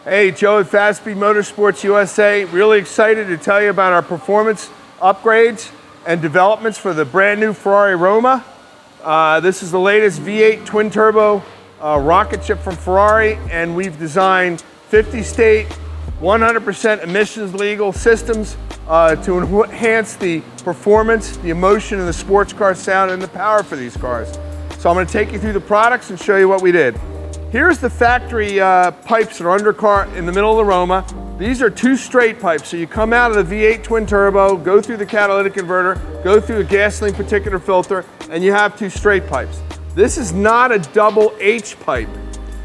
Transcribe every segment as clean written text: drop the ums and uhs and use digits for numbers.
Hey, Joe at Fabspeed Motorsports USA. Really excited to tell you about our performance upgrades and developments for the brand new Ferrari Roma. This is the latest V8 twin turbo rocket ship from Ferrari, and we've designed 50-state, 100% emissions legal systems to enhance the performance, the emotion, and the sports car sound and the power for these cars. So I'm going to take you through the products and show you what we did. Here's the factory pipes that are under in the middle of the Roma. These are two straight pipes. So you come out of the V8 twin turbo, go through the catalytic converter, go through the gasoline particulate filter, and you have two straight pipes. This is not a double H pipe.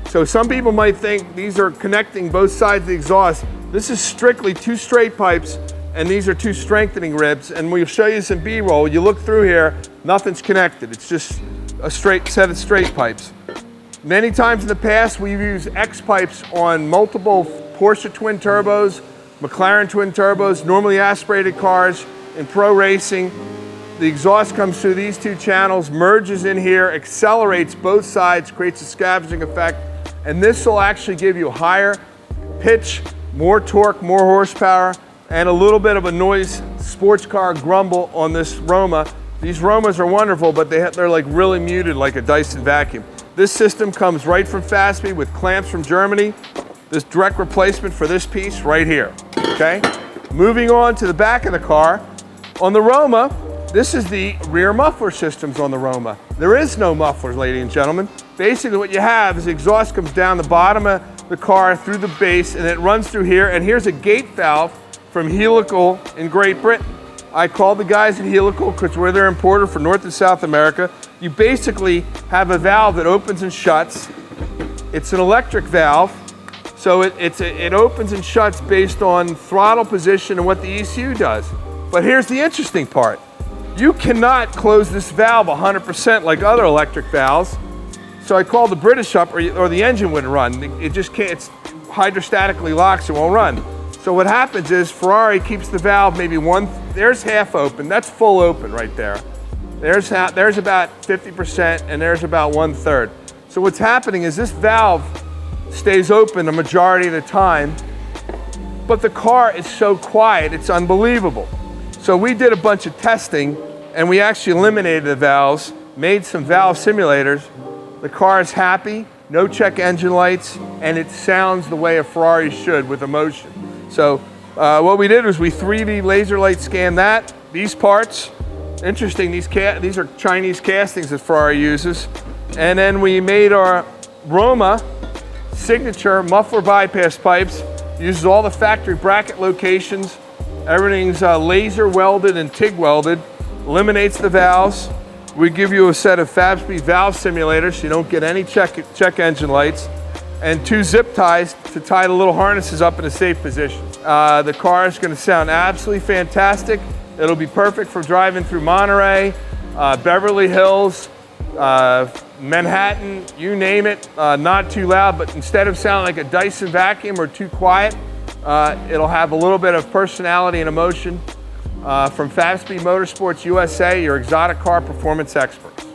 So some people might think these are connecting both sides of the exhaust. This is strictly two straight pipes, and these are two strengthening ribs. And we'll show you some B-roll. You look through here, nothing's connected. It's just a straight set of straight pipes. Many times in the past, we've used X pipes on multiple Porsche twin turbos, McLaren twin turbos, normally aspirated cars in pro racing. The exhaust comes through these two channels, merges in here, accelerates both sides, creates a scavenging effect, and this will actually give you higher pitch, more torque, more horsepower, and a little bit of a noise sports car grumble on this Roma. These Romas are wonderful, but they're like really muted like a Dyson vacuum. This system comes right from Fabspeed with clamps from Germany. This direct replacement for this piece right here, okay? Moving on to the back of the car. On the Roma, this is the rear muffler systems on the Roma. There is no mufflers, ladies and gentlemen. Basically what you have is the exhaust comes down the bottom of the car through the base, and it runs through here, and here's a gate valve from Helical in Great Britain. I called the guys at Helical because we're their importer for North and South America. You basically have a valve that opens and shuts. It's an electric valve, so it opens and shuts based on throttle position and what the ECU does. But here's the interesting part. You cannot close this valve 100% like other electric valves. So I called the British up, or the engine wouldn't run. It just can't, it's hydrostatically locked, so it won't run. So what happens is Ferrari keeps the valve maybe there's half open, that's full open right there. There's about 50% and there's about 1/3. So what's happening is this valve stays open a majority of the time, but the car is so quiet, it's unbelievable. So we did a bunch of testing and we actually eliminated the valves, made some valve simulators. The car is happy, no check engine lights, and it sounds the way a Ferrari should with emotion. So what we did was we 3D laser light scanned that, these parts. Interesting, these are Chinese castings that Ferrari uses. And then we made our Roma signature muffler bypass pipes. Uses all the factory bracket locations. Everything's laser welded and TIG welded. Eliminates the valves. We give you a set of Fabspeed valve simulators so you don't get any check engine lights. And two zip ties to tie the little harnesses up in a safe position. The car is going to sound absolutely fantastic. It'll be perfect for driving through Monterey, Beverly Hills, Manhattan, you name it. Not too loud, but instead of sounding like a Dyson vacuum or too quiet, it'll have a little bit of personality and emotion. From Fabspeed Motorsports USA, your exotic car performance experts.